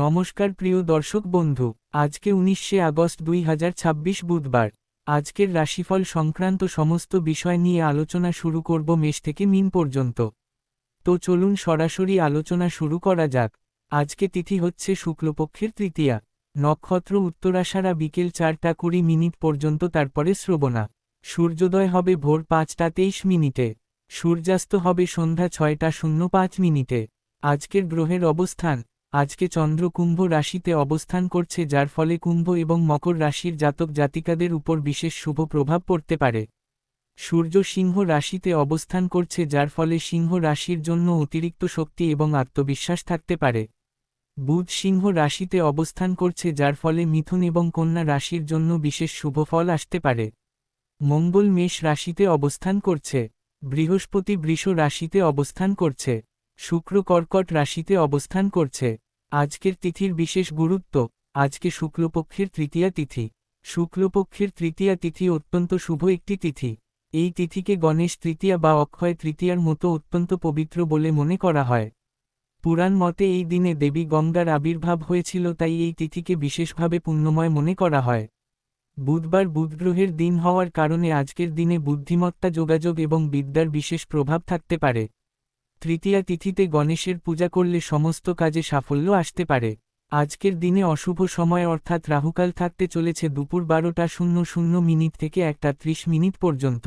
নমস্কার প্রিয় দর্শক বন্ধু, আজকে 19শে আগস্ট 2026 বুধবার। আজকের রাশিফল সংক্রান্ত সমস্ত বিষয় নিয়ে আলোচনা শুরু করব মেষ থেকে মীন পর্যন্ত। তো চলুন সরাসরি আলোচনা শুরু করা যাক। আজকে তিথি হচ্ছে শুক্লপক্ষের তৃতীয়া, নক্ষত্র উত্তরাষাঢ়া বিকেল 4টা 20 পর্যন্ত, তারপরে শ্রবণা। সূর্যোদয় হবে ভোর 5টা 23 সূর্যাস্ত হবে সন্ধ্যা 6টা 05 আজকের গ্রহের অবস্থান, আজকে চন্দ্র কুম্ভ রাশিতে অবস্থান করছে, যার ফলে কুম্ভ এবং মকর রাশির জাতক জাতিকাদের উপর বিশেষ শুভ প্রভাব পড়তে পারে। সূর্য সিংহ রাশিতে অবস্থান করছে, যার ফলে সিংহ রাশির জন্য অতিরিক্ত শক্তি এবং আত্মবিশ্বাস থাকতে পারে। বুধ সিংহ রাশিতে অবস্থান করছে, যার ফলে মিথুন এবং কন্যা রাশির জন্য বিশেষ শুভ ফল আসতে পারে। মঙ্গল মেষ রাশিতে অবস্থান করছে, বৃহস্পতি বৃষ রাশিতে অবস্থান করছে, শুক্র কর্কট রাশিতে অবস্থান করছে। আজকের তিথির বিশেষ গুরুত্ব, আজকে শুক্লপক্ষের তৃতীয়া তিথি। শুক্লপক্ষের তৃতীয়া তিথি অত্যন্ত শুভ একটি তিথি। এই তিথিকে গণেশ তৃতীয়া বা অক্ষয় তৃতীয়ার মতো অত্যন্ত পবিত্র বলে মনে করা হয়। পুরাণ মতে এই দিনে দেবী গঙ্গার আবির্ভাব হয়েছিল, তাই এই তিথিকে বিশেষভাবে পুণ্যময় মনে করা হয়। বুধবার বুধগ্রহের দিন হওয়ার কারণে আজকের দিনে বুদ্ধিমত্তা, যোগাযোগ এবং বিদ্যার বিশেষ প্রভাব থাকতে পারে। তৃতীয়া তিথিতে গণেশের পূজা করলে সমস্ত কাজে সাফল্য আসতে পারে। আজকের দিনে অশুভ সময় অর্থাৎ রাহুকাল থাকতে চলেছে দুপুর 12টা 00 থেকে 1টা 30 পর্যন্ত,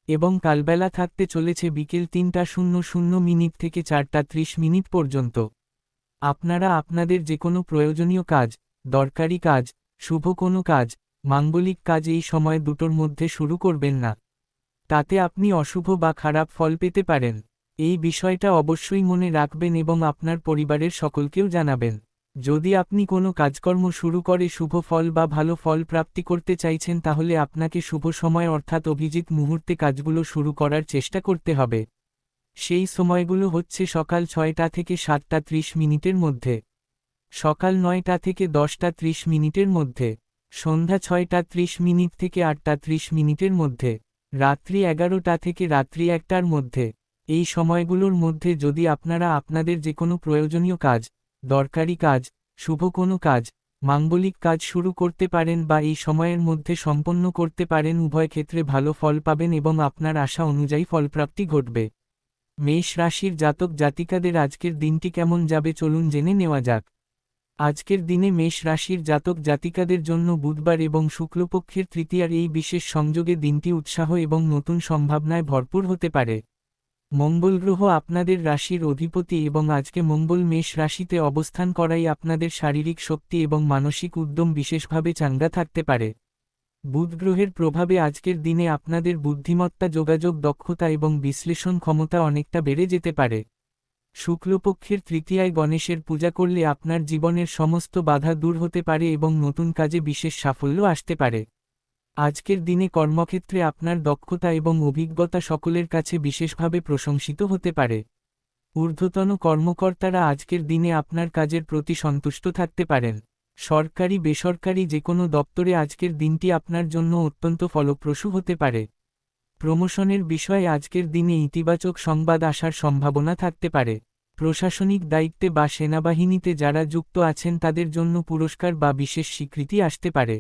এবং কালবেলা থাকতে চলেছে বিকেল 3টা 00 থেকে 4টা 30 পর্যন্ত। আপনারা আপনাদের যে কোনো প্রয়োজনীয় কাজ, দরকারি কাজ, শুভ কোনো কাজ, মাঙ্গলিক কাজ এই সময় দুটোর মধ্যে শুরু করবেন না। তাতে আপনি অশুভ বা খারাপ ফল পেতে পারেন। এই বিষয়টা অবশ্যই মনে রাখবেন এবং আপনার পরিবারের সকলকেও জানাবেন। যদি আপনি কোনো কাজকর্ম শুরু করে শুভ ফল বা ভালো ফল প্রাপ্তি করতে চাইছেন, তাহলে আপনাকে শুভ সময় অর্থাৎ অভিজিৎ মুহূর্তে কাজগুলো শুরু করার চেষ্টা করতে হবে। সেই সময়গুলো হচ্ছে সকাল 6টা থেকে 7টা 30 মধ্যে, সকাল 9টা থেকে 10টা 30 মধ্যে, সন্ধ্যা 6টা 30 থেকে 8টা 30 মধ্যে, রাত্রি 11টা থেকে রাত্রি 1টার মধ্যে। এই সময়গুলোর মধ্যে যদি আপনারা আপনাদের যে কোনো প্রয়োজনীয় কাজ, দরকারি কাজ, শুভ কোনো কাজ, মাঙ্গলিক কাজ শুরু করতে পারেন বা এই সময়ের মধ্যে সম্পন্ন করতে পারেন, উভয় ক্ষেত্রে ভালো ফল পাবেন এবং আপনার আশা অনুযায়ী ফলপ্রাপ্তি ঘটবে। মেষ রাশির জাতক জাতিকাদের আজকের দিনটি কেমন যাবে চলুন জেনে নেওয়া যাক। আজকের দিনে মেষ রাশির জাতক জাতিকাদের জন্য বুধবার এবং শুক্লপক্ষের তৃতীয়ার এই বিশেষ সংযোগে দিনটি উৎসাহ এবং নতুন সম্ভাবনায় ভরপুর হতে পারে। মঙ্গল গ্রহ আপনাদের রাশির অধিপতি এবং আজকে মঙ্গল মেষ রাশিতে অবস্থান করাই আপনাদের শারীরিক শক্তি এবং মানসিক উদ্যম বিশেষভাবে চাঙ্গা থাকতে পারে। বুধ গ্রহের প্রভাবে আজকের দিনে আপনাদের বুদ্ধিমত্তা, যোগাযোগ দক্ষতা এবং বিশ্লেষণ ক্ষমতা অনেকটা বেড়ে যেতে পারে। শুক্লপক্ষের তৃতীয়ায় গণেশের পূজা করলে আপনার জীবনের সমস্ত বাধা দূর হতে পারে এবং নতুন কাজে বিশেষ সাফল্য আসতে পারে। আজকের দিনে কর্মক্ষেত্রে আপনার দক্ষতা এবং অভিজ্ঞতা সকলের কাছে বিশেষভাবে প্রশংসিত হতে পারে। ঊর্ধ্বতন কর্মকর্তারা আজকের দিনে আপনার কাজের প্রতি সন্তুষ্ট থাকতে পারেন। সরকারি বেসরকারি যে কোনো দপ্তরে আজকের দিনটি আপনার জন্য অত্যন্ত ফলপ্রসূ হতে পারে। প্রমোশনের বিষয়ে আজকের দিনে ইতিবাচক সংবাদ আসার সম্ভাবনা থাকতে পারে। প্রশাসনিক দায়িত্বে বা সেনাবাহিনীতে যারা যুক্ত আছেন তাদের জন্য পুরস্কার বা বিশেষ স্বীকৃতি আসতে পারে।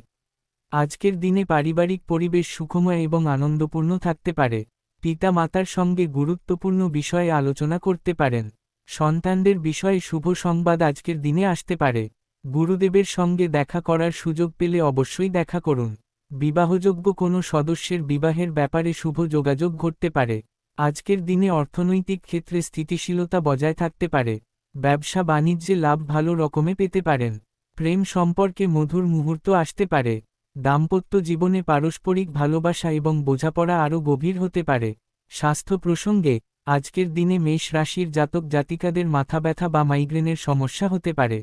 আজকের দিনে পারিবারিক পরিবেশ সুখময় এবং আনন্দপূর্ণ থাকতে পারে। পিতা মাতার সঙ্গে গুরুত্বপূর্ণ বিষয়ে আলোচনা করতে পারেন। সন্তানদের বিষয়ে শুভ সংবাদ আজকের দিনে আসতে পারে। গুরুদেবের সঙ্গে দেখা করার সুযোগ পেলে অবশ্যই দেখা করুন। বিবাহযোগ্য কোনো সদস্যের বিবাহের ব্যাপারে শুভ যোগাযোগ ঘটতে পারে। আজকের দিনে অর্থনৈতিক ক্ষেত্রে স্থিতিশীলতা বজায় থাকতে পারে। ব্যবসা বাণিজ্যে লাভ ভালো রকমে পেতে পারেন। প্রেম সম্পর্কে মধুর মুহূর্ত আসতে পারে। দাম্পত্য জীবনে পারস্পরিক ভালোবাসা এবং বোঝাপড়া আরও গভীর হতে পারে। স্বাস্থ্য প্রসঙ্গে আজকের দিনে মেষ রাশির জাতক জাতিকাদের মাথা ব্যথা বা মাইগ্রেনের সমস্যা হতে পারে।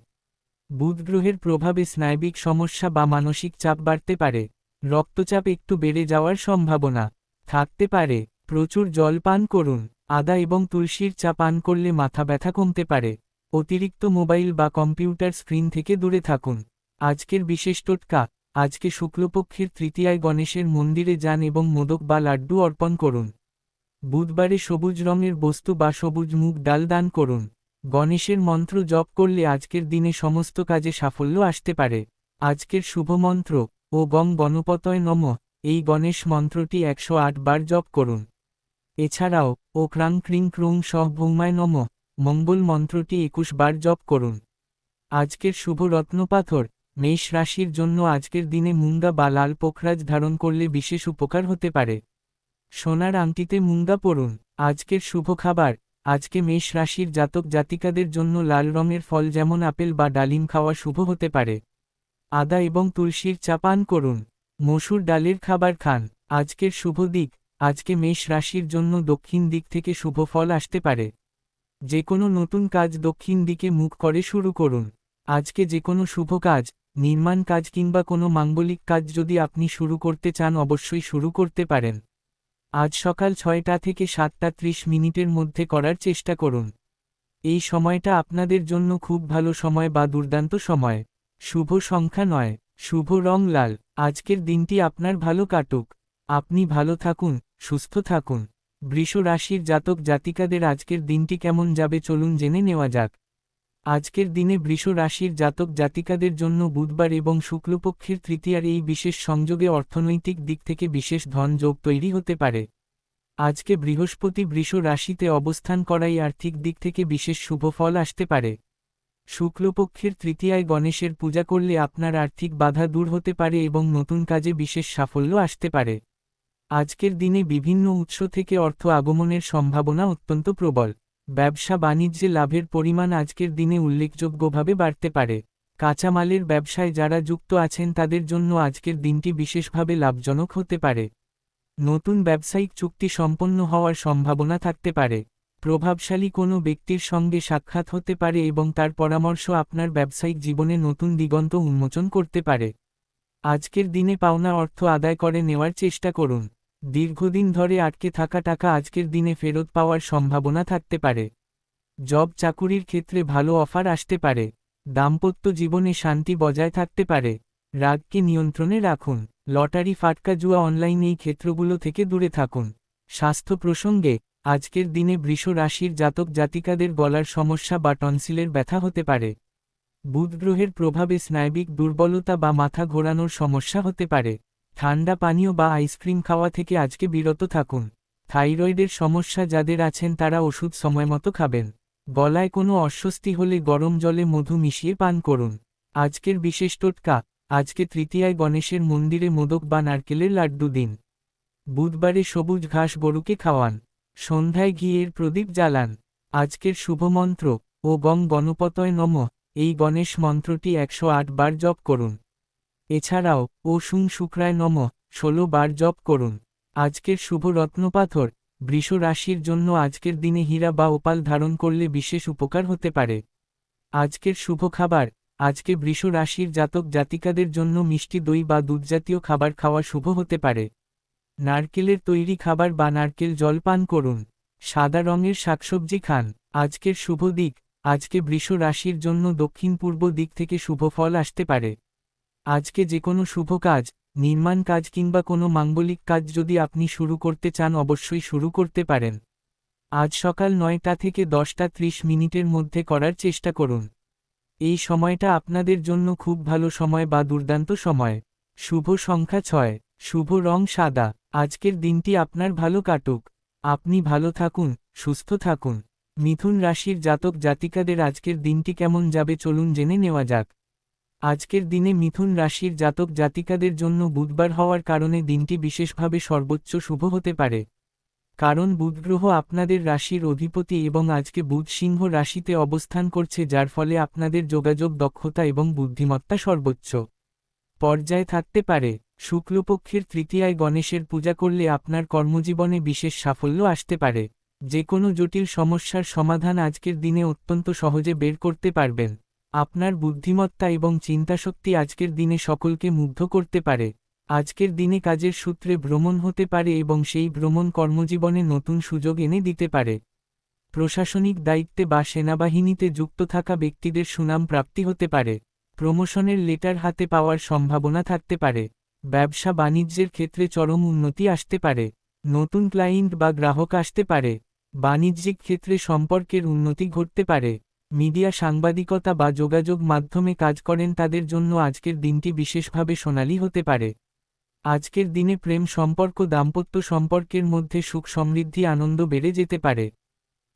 বুধ গ্রহের প্রভাবে স্নায়বিক সমস্যা বা মানসিক চাপ বাড়তে পারে। রক্তচাপ একটু বেড়ে যাওয়ার সম্ভাবনা থাকতে পারে। প্রচুর জল পান করুন। আদা এবং তুলসীর চা পান করলে মাথা ব্যথা কমতে পারে। অতিরিক্ত মোবাইল বা কম্পিউটার স্ক্রিন থেকে দূরে থাকুন। আজকের বিশেষ টোটকা, আজকে শুক্লপক্ষের তৃতীয়ায় গণেশের মন্দিরে যান এবং মোদক বা লাড্ডু অর্পণ করুন। বুধবারে সবুজ রঙের বস্তু বা সবুজ মুগ ডাল দান করুন। গণেশের মন্ত্র জপ করলে আজকের দিনে সমস্ত কাজে সাফল্য আসতে পারে। আজকের শুভ মন্ত্র ও গং গণপতয় নমঃ, এই গণেশ মন্ত্রটি 108 বার জপ করুন। এছাড়াও ও ক্রাং ক্রিং ক্রুং সহ ভৌমায় নমঃ, মঙ্গল মন্ত্রটি 21 বার জপ করুন। আজকের শুভ রত্নপাথর, মেষ রাশির জন্য আজকের দিনে মুঙ্গা বা লাল পোখরাজ ধারণ করলে বিশেষ উপকার হতে পারে। সোনার আংটিতে মুঙ্গা পরুন। আজকের শুভ খাবার, আজকে মেষ রাশির জাতক জাতিকাদের জন্য লাল রঙের ফল যেমন আপেল বা ডালিম খাওয়া শুভ হতে পারে। আদা এবং তুলসীর চা পান করুন। মসুর ডালের খাবার খান। আজকের শুভ দিক, আজকে মেষ রাশির জন্য দক্ষিণ দিক থেকে শুভ ফল আসতে পারে। যে কোনো নতুন কাজ দক্ষিণ দিকে মুখ করে শুরু করুন। আজকে যে কোনো শুভ কাজ, নির্মাণ কাজ কিংবা কোনো মাঙ্গলিক কাজ যদি আপনি শুরু করতে চান অবশ্যই শুরু করতে পারেন। আজ সকাল 6টা থেকে 7:30 মধ্যে করার চেষ্টা করুন। এই সময়টা আপনাদের জন্য খুব ভালো সময় বা দুর্দান্ত সময়। শুভ সংখ্যা 9, শুভ রং লাল। আজকের দিনটি আপনার ভালো কাটুক। আপনি ভালো থাকুন, সুস্থ থাকুন। বৃষ রাশির জাতক জাতিকাদের আজকের দিনটি কেমন যাবে চলুন জেনে নেওয়া যাক। আজকের দিনে বৃষ রাশির জাতক জাতিকাদের জন্য বুধবার এবং শুক্লপক্ষের তৃতীয়ার এই বিশেষ সংযোগে অর্থনৈতিক দিক থেকে বিশেষ ধন যোগ তৈরি হতে পারে। আজকে বৃহস্পতি বৃষ রাশিতে অবস্থান করাই আর্থিক দিক থেকে বিশেষ শুভ ফল আসতে পারে। শুক্লপক্ষের তৃতীয়ায় গণেশের পূজা করলে আপনার আর্থিক বাধা দূর হতে পারে এবং নতুন কাজে বিশেষ সাফল্য আসতে পারে। আজকের দিনে বিভিন্ন উৎস থেকে অর্থ আগমনের সম্ভাবনা অত্যন্ত প্রবল। ব্যবসা বাণিজ্যে লাভের পরিমাণ আজকের দিনে উল্লেখযোগ্যভাবে বাড়তে পারে। কাঁচামালের ব্যবসায় যারা যুক্ত আছেন তাদের জন্য আজকের দিনটি বিশেষভাবে লাভজনক হতে পারে। নতুন ব্যবসায়িক চুক্তি সম্পন্ন হওয়ার সম্ভাবনা থাকতে পারে। প্রভাবশালী কোনো ব্যক্তির সঙ্গে সাক্ষাৎ হতে পারে এবং তার পরামর্শ আপনার ব্যবসায়িক জীবনে নতুন দিগন্ত উন্মোচন করতে পারে। আজকের দিনে পাওনা অর্থ আদায় করে নেওয়ার চেষ্টা করুন। দীর্ঘদিন ধরে আটকে থাকা টাকা আজকের দিনে ফেরত পাওয়ার সম্ভাবনা থাকতে পারে। জব চাকুরির ক্ষেত্রে ভালো অফার আসতে পারে। দাম্পত্য জীবনে শান্তি বজায় থাকতে পারে। রাগকে নিয়ন্ত্রণে রাখুন। লটারি ফাটকা জুয়া অনলাইন এই ক্ষেত্রগুলো থেকে দূরে থাকুন। স্বাস্থ্য প্রসঙ্গে, আজকের দিনে বৃষ রাশির জাতক জাতিকাদের গলার সমস্যা বা টনসিলের ব্যথা হতে পারে। বুধ গ্রহের প্রভাবে স্নায়বিক দুর্বলতা বা মাথা ঘোরানোর সমস্যা হতে পারে। ঠান্ডা পানীয় বা আইসক্রিম খাওয়া থেকে আজকে বিরত থাকুন। থাইরয়েডের সমস্যা যাদের আছেন তারা ওষুধ সময়মতো খাবেন। গলায় কোনো অস্বস্তি হলে গরম জলে মধু মিশিয়ে পান করুন। আজকের বিশেষ টোটকা, আজকে তৃতীয়ায় গণেশের মন্দিরে মোদক বা নারকেলের লাড্ডু দিন। বুধবারে সবুজ ঘাস গরুকে খাওয়ান। সন্ধ্যায় ঘিয়ের প্রদীপ জ্বালান। আজকের শুভ মন্ত্র ও গং গণপতয় নমঃ, এই গণেশ মন্ত্রটি 108 বার জপ করুন। এছাড়াও ও শুং শুক্রায় নমঃ 16 বার জপ করুন। আজকের শুভ রত্নপাথর, বৃষ রাশির জন্য আজকের দিনে হীরা বা ওপাল ধারণ করলে বিশেষ উপকার হতে পারে। আজকের শুভ খাবার, আজকে বৃষ রাশির জাতক জাতিকাদের জন্য মিষ্টি দই বা দুধজাতীয় খাবার খাওয়া শুভ হতে পারে। নারকেলের তৈরি খাবার বা নারকেল জল পান করুন। সাদা রঙের শাকসবজি খান। আজকের শুভ দিক, আজকে বৃষ রাশির জন্য দক্ষিণ পূর্ব দিক থেকে শুভ ফল আসতে পারে। আজকে যে কোনো শুভ কাজ, নির্মাণ কাজ কিংবা কোনো মাঙ্গলিক কাজ যদি আপনি শুরু করতে চান অবশ্যই শুরু করতে পারেন। আজ সকাল 9টা থেকে 10:30 মধ্যে করার চেষ্টা করুন। এই সময়টা আপনাদের জন্য খুব ভালো সময় বা দুর্দান্ত সময়। শুভ সংখ্যা 6, শুভ রং সাদা। আজকের দিনটি আপনার ভালো কাটুক। আপনি ভালো থাকুন, সুস্থ থাকুন। মিথুন রাশির জাতক জাতিকাদের আজকের দিনটি কেমন যাবে চলুন জেনে নেওয়া যাক। আজকের দিনে মিথুন রাশির জাতক জাতিকাদের জন্য বুধবার হওয়ার কারণে দিনটি বিশেষভাবে সর্বোচ্চ শুভ হতে পারে। কারণ বুধ গ্রহ আপনাদের রাশির অধিপতি এবং আজকে বুধ সিংহ রাশিতে অবস্থান করছে, যার ফলে আপনাদের যোগাযোগ দক্ষতা এবং বুদ্ধিমত্তা সর্বোচ্চ পর্যায়ে থাকতে পারে। শুক্লপক্ষের তৃতীয়ায় গণেশের পূজা করলে আপনার কর্মজীবনে বিশেষ সাফল্য আসতে পারে। যে কোনো জটিল সমস্যার সমাধান আজকের দিনে অত্যন্ত সহজে বের করতে পারবেন। আপনার বুদ্ধিমত্তা এবং চিন্তাশক্তি আজকের দিনে সকলকে মুগ্ধ করতে পারে। আজকের দিনে কাজের সূত্রে ভ্রমণ হতে পারে এবং সেই ভ্রমণ কর্মজীবনে নতুন সুযোগ এনে দিতে পারে। প্রশাসনিক দায়িত্বে বা সেনাবাহিনীতে যুক্ত থাকা ব্যক্তিদের সুনাম প্রাপ্তি হতে পারে। প্রমোশনের লেটার হাতে পাওয়ার সম্ভাবনা থাকতে পারে। ব্যবসা বাণিজ্যের ক্ষেত্রে চরম উন্নতি আসতে পারে। নতুন ক্লায়েন্ট বা গ্রাহক আসতে পারে। বাণিজ্যিক ক্ষেত্রে সম্পর্কের উন্নতি ঘটতে পারে। মিডিয়া সাংবাদিকতা বা যোগাযোগ মাধ্যমে কাজ করেন তাদের জন্য আজকের দিনটি বিশেষভাবে সোনালী হতে পারে। আজকের দিনে প্রেম সম্পর্ক দাম্পত্য সম্পর্কের মধ্যে সুখ সমৃদ্ধি আনন্দ বেড়ে যেতে পারে।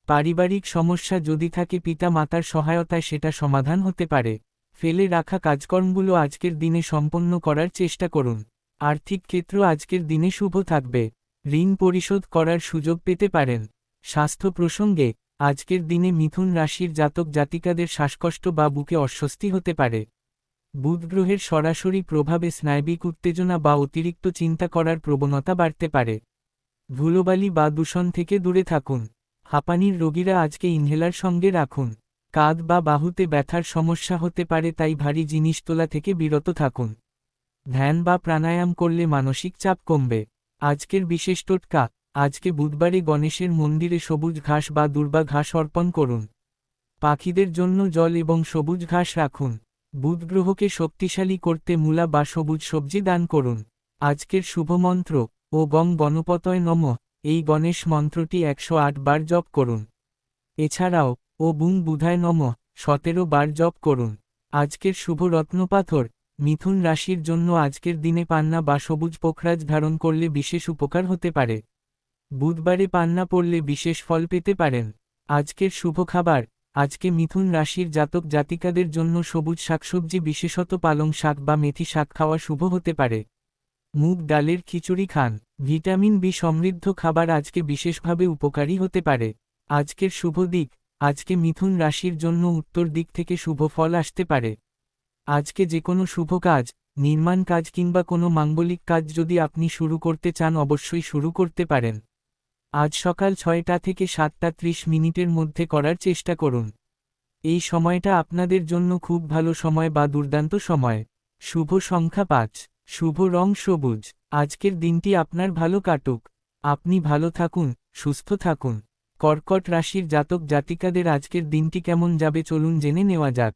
পারিবারিক সমস্যা যদি থাকে পিতা মাতার সহায়তায় সেটা সমাধান হতে পারে। ফেলে রাখা কাজকর্মগুলো আজকের দিনে সম্পন্ন করার চেষ্টা করুন। আর্থিক ক্ষেত্র আজকের দিনে শুভ থাকবে। ঋণ পরিশোধ করার সুযোগ পেতে পারেন। স্বাস্থ্য প্রসঙ্গে আজকের দিনে মিথুন রাশির জাতক জাতিকাদের শ্বাসকষ্ট বা বুকে অস্বস্তি হতে পারে। বুধ গ্রহের সরাসরি প্রভাবে স্নায়বিক উত্তেজনা বা অতিরিক্ত চিন্তা করার প্রবণতা বাড়তে পারে। ধুলোবালি বা দূষণ থেকে দূরে থাকুন। হাঁপানির রোগীরা আজকে ইনহেলার সঙ্গে রাখুন। কাঁধ বা বাহুতে ব্যথার সমস্যা হতে পারে, তাই ভারী জিনিস তোলা থেকে বিরত থাকুন। ধ্যান বা প্রাণায়াম করলে মানসিক চাপ কমবে। আজকের বিশেষ টোটকা, আজকে বুধবারে গণেশের মন্দিরে সবুজ ঘাস বা দুর্বা ঘাস অর্পণ করুন। পাখিদের জন্য জল এবং সবুজ ঘাস রাখুন। বুধ গ্রহকে শক্তিশালী করতে মূলা বা সবুজ সবজি দান করুন। আজকের শুভমন্ত্র ও গং গণপতয় নমঃ, এই গণেশ মন্ত্রটি 108 বার জপ করুন। এছাড়াও ও বুং বুধায় নমঃ 17 বার জপ করুন। আজকের শুভ রত্নপাথর, মিথুন রাশির জন্য আজকের দিনে পান্না বা সবুজ পোখরাজ ধারণ করলে বিশেষ উপকার হতে পারে। বুধবারে পান্না পড়লে বিশেষ ফল পেতে পারেন। আজকের শুভ খাবার, আজকে মিথুন রাশির জাতক জাতিকাদের জন্য সবুজ শাকসবজি বিশেষত পালং শাক বা মেথি শাক খাওয়া শুভ হতে পারে। মুগ ডালের খিচুড়ি খান। ভিটামিন বি সমৃদ্ধ খাবার আজকে বিশেষভাবে উপকারী হতে পারে। আজকের শুভ দিক, আজকে মিথুন রাশির জন্য উত্তর দিক থেকে শুভ ফল আসতে পারে। আজকে যে কোনো শুভ কাজ, নির্মাণ কাজ কিংবা কোনো মাঙ্গলিক কাজ যদি আপনি শুরু করতে চান অবশ্যই শুরু করতে পারেন। আজ সকাল 6টা থেকে 7:30 মিনিটের মধ্যে করার চেষ্টা করুন। এই সময়টা আপনাদের জন্য খুব ভালো সময় বা দুর্দান্ত সময়। শুভ সংখ্যা 5, শুভ রং সবুজ। আজকের দিনটি আপনার ভালো কাটুক। আপনি ভালো থাকুন, সুস্থ থাকুন। কর্কট রাশির জাতক জাতিকাদের আজকের দিনটি কেমন যাবে চলুন জেনে নেওয়া যাক।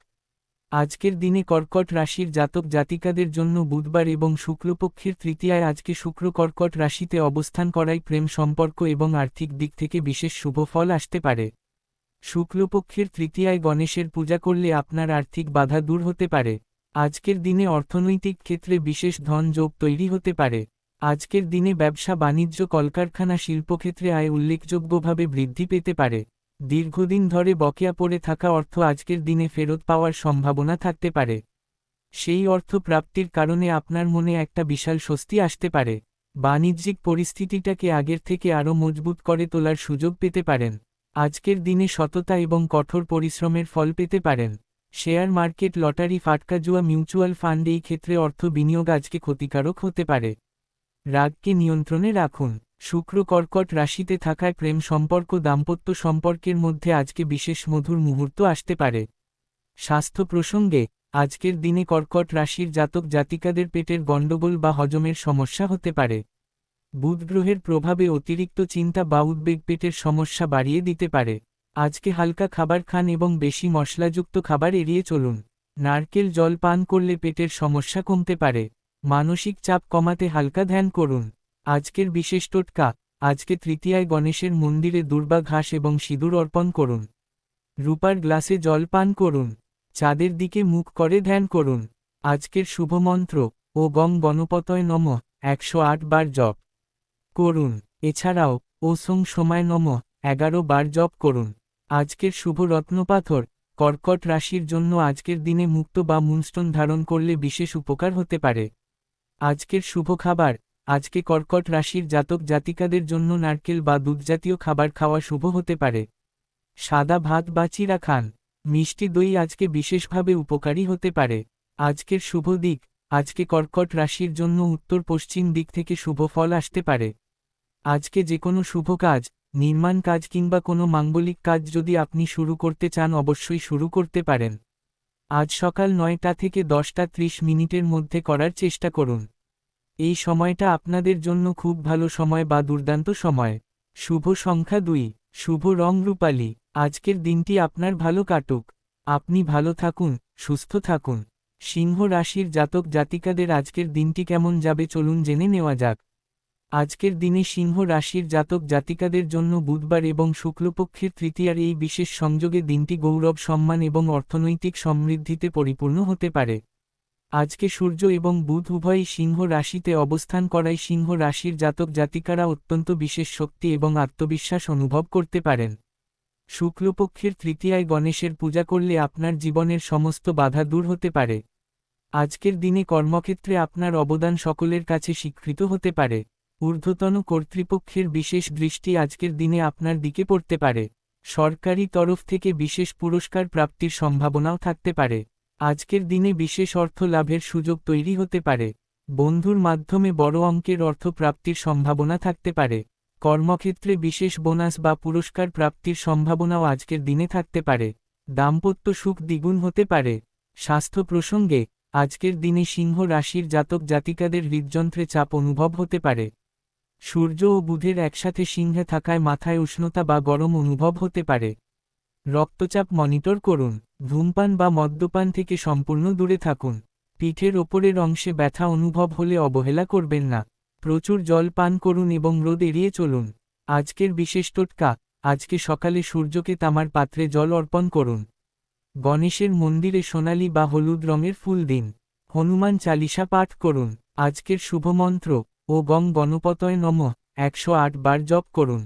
আজকের দিনে কর্কট রাশির জাতক জাতিকাদের জন্য বুধবার এবং শুক্লপক্ষের তৃতীয়ায় আজকে শুক্র কর্কট রাশিতে অবস্থান করায় প্রেম সম্পর্ক এবং আর্থিক দিক থেকে বিশেষ শুভ ফল আসতে পারে। শুক্লপক্ষের তৃতীয়ায় গণেশের পূজা করলে আপনার আর্থিক বাধা দূর হতে পারে। আজকের দিনে অর্থনৈতিক ক্ষেত্রে বিশেষ ধন যোগ তৈরি হতে পারে। আজকের দিনে ব্যবসা বাণিজ্য কলকারখানা শিল্পক্ষেত্রে আয় উল্লেখযোগ্যভাবে বৃদ্ধি পেতে পারে। দীর্ঘদিন ধরে বকেয়া পড়ে থাকা অর্থ আজকের দিনে ফেরত পাওয়ার সম্ভাবনা থাকতে পারে। সেই অর্থ প্রাপ্তির কারণে আপনার মনে একটা বিশাল স্বস্তি আসতে পারে। বাণিজ্যিক পরিস্থিতিটাকে আগের থেকে আরও মজবুত করে তোলার সুযোগ পেতে পারেন। আজকের দিনে সততা এবং কঠোর পরিশ্রমের ফল পেতে পারেন। শেয়ার মার্কেট, লটারি, ফাটকা জুয়া, মিউচুয়াল ফান্ড এই ক্ষেত্রে অর্থ বিনিয়োগ আজকে ক্ষতিকারক হতে পারে। রাগকে নিয়ন্ত্রণে রাখুন। শুক্র কর্কট রাশিতে থাকায় প্রেম সম্পর্ক দাম্পত্য সম্পর্কের মধ্যে আজকে বিশেষ মধুর মুহূর্ত আসতে পারে। স্বাস্থ্য প্রসঙ্গে আজকের দিনে কর্কট রাশির জাতক জাতিকাদের পেটের গণ্ডগোল বা হজমের সমস্যা হতে পারে। বুধ গ্রহের প্রভাবে অতিরিক্ত চিন্তা বা উদ্বেগ পেটের সমস্যা বাড়িয়ে দিতে পারে। আজকে হালকা খাবার খান এবং বেশি মশলাযুক্ত খাবার এড়িয়ে চলুন। নারকেল জল পান করলে পেটের সমস্যা কমতে পারে। মানসিক চাপ কমাতে হালকা ধ্যান করুন। আজকের বিশেষ টোটকা, আজকে তৃতীয়ায় গণেশের মন্দিরে দুর্বা ঘাস এবং সিঁদুর অর্পণ করুন। রূপার গ্লাসে জল পান করুন। চাঁদের দিকে মুখ করে ধ্যান করুন। আজকের শুভমন্ত্র ও গং গণপতয় নমঃ 108 বার জপ করুন। এছাড়াও ও সং সময় নমঃ 11 বার জপ করুন। আজকের শুভ রত্নপাথর, কর্কট রাশির জন্য আজকের দিনে মুক্ত বা মুনস্টোন ধারণ করলে বিশেষ উপকার হতে পারে। আজকের শুভ খাবার, আজকে কর্কট রাশির জাতক জাতিকাদের জন্য নারকেল বা দুধজাতীয় খাবার খাওয়া শুভ হতে পারে। সাদা ভাত বা চিড়া খান। মিষ্টি দই আজকে বিশেষভাবে উপকারী হতে পারে। আজকের শুভ দিক, আজকে কর্কট রাশির জন্য উত্তর পশ্চিম দিক থেকে শুভ ফল আসতে পারে। আজকে যে কোনো শুভ কাজ, নির্মাণ কাজ কিংবা কোনো মাঙ্গলিক কাজ যদি আপনি শুরু করতে চান অবশ্যই শুরু করতে পারেন। আজ সকাল 9টা থেকে 10:30 মিনিটের মধ্যে করার চেষ্টা করুন। এই সময়টা আপনাদের জন্য খুব ভালো সময় বা দুর্দান্ত সময়। শুভ সংখ্যা 2, শুভ রং রূপালী। আজকের দিনটি আপনার ভালো কাটুক। আপনি ভালো থাকুন, সুস্থ থাকুন। সিংহ রাশির জাতক জাতিকাদের আজকের দিনটি কেমন যাবে চলুন জেনে নেওয়া যাক। আজকের দিনে সিংহ রাশির জাতক জাতিকাদের জন্য বুধবার এবং শুক্লপক্ষের তৃতীয়ার এই বিশেষ সংযোগে দিনটি গৌরব সম্মান এবং অর্থনৈতিক সমৃদ্ধিতে পরিপূর্ণ হতে পারে। আজকে সূর্য এবং বুধ উভয়ই সিংহ রাশিতে অবস্থান করায় সিংহ রাশির জাতক জাতিকারা অত্যন্ত বিশেষ শক্তি এবং আত্মবিশ্বাস অনুভব করতে পারেন। শুক্লপক্ষের তৃতীয়ায় গণেশের পূজা করলে আপনার জীবনের সমস্ত বাধা দূর হতে পারে। আজকের দিনে কর্মক্ষেত্রে আপনার অবদান সকলের কাছে স্বীকৃত হতে পারে। ঊর্ধ্বতন কর্তৃপক্ষের বিশেষ দৃষ্টি আজকের দিনে আপনার দিকে পড়তে পারে। সরকারি তরফ থেকে বিশেষ পুরস্কার প্রাপ্তির সম্ভাবনাও থাকতে পারে। আজকের দিনে বিশেষ অর্থ লাভের সুযোগ তৈরি হতে পারে। বন্ধুর মাধ্যমে বড় অঙ্কের অর্থ প্রাপ্তির সম্ভাবনা থাকতে পারে। কর্মক্ষেত্রে বিশেষ বোনাস বা পুরস্কার প্রাপ্তির সম্ভাবনাও আজকের দিনে থাকতে পারে। দাম্পত্য সুখ দ্বিগুণ হতে পারে। স্বাস্থ্য প্রসঙ্গে আজকের দিনে সিংহ রাশির জাতক জাতিকাদের হৃদযন্ত্রে চাপ অনুভব হতে পারে। সূর্য ও বুধের একসাথে সিংহে থাকায় মাথায় উষ্ণতা বা গরম অনুভব হতে পারে। রক্তচাপ মনিটর করুন। ধূমপান বা মদ্যপান থেকে সম্পূর্ণ দূরে থাকুন। পিঠের ওপরের অংশে ব্যথা অনুভব হলে অবহেলা করবেন না। প্রচুর জল পান করুন এবং রোদ এড়িয়ে চলুন। আজকের বিশেষ টোটকা, আজকে সকালে সূর্যকে তামার পাত্রে জল অর্পণ করুন। গণেশের মন্দিরে সোনালী বা হলুদ রঙের ফুল দিন। হনুমান চালিসা পাঠ করুন। আজকের শুভমন্ত্র ও গং গণপতয় নমঃ 108 বার জপ করুন।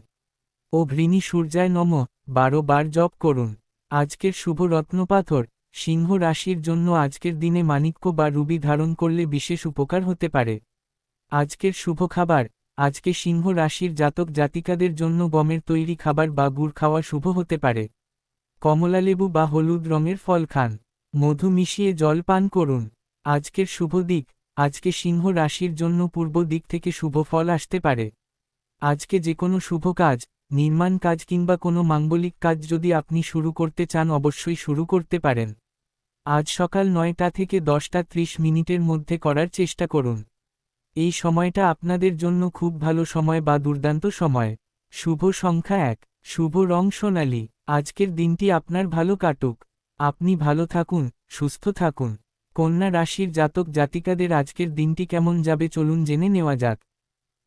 ও ঘৃণী সূর্যায় নমঃ 12 বার জপ করুন। আজকের শুভ রত্নপাথর সিংহ রাশির জন্য আজকের দিনে মাণিক্য বা রুবি ধারণ করলে বিশেষ উপকার হতে পারে। আজকের শুভ খাবার, আজকে সিংহ রাশির জাতক জাতিকাদের জন্য গমের তৈরি খাবার বা গুড় খাওয়া শুভ হতে পারে। কমলালেবু বা হলুদ রঙের ফল খান। মধু মিশিয়ে জল পান করুন। আজকের শুভ দিক, আজকে সিংহ রাশির জন্য পূর্ব দিক থেকে শুভ ফল আসতে পারে। আজকে যে কোনো শুভ কাজ, নির্মাণ কাজ কিংবা কোনো মাঙ্গলিক কাজ যদি আপনি শুরু করতে চান অবশ্যই শুরু করতে পারেন। আজ সকাল 9টা থেকে 10:30 মধ্যে করার চেষ্টা করুন। এই সময়টা আপনাদের জন্য খুব ভালো সময় বা দুর্দান্ত সময়। শুভ সংখ্যা 1, শুভ রং সোনালী। আজকের দিনটি আপনার ভালো কাটুক। আপনি ভালো থাকুন, সুস্থ থাকুন। কন্যা রাশির জাতক জাতিকাদের আজকের দিনটি কেমন যাবে চলুন জেনে নেওয়া যাক।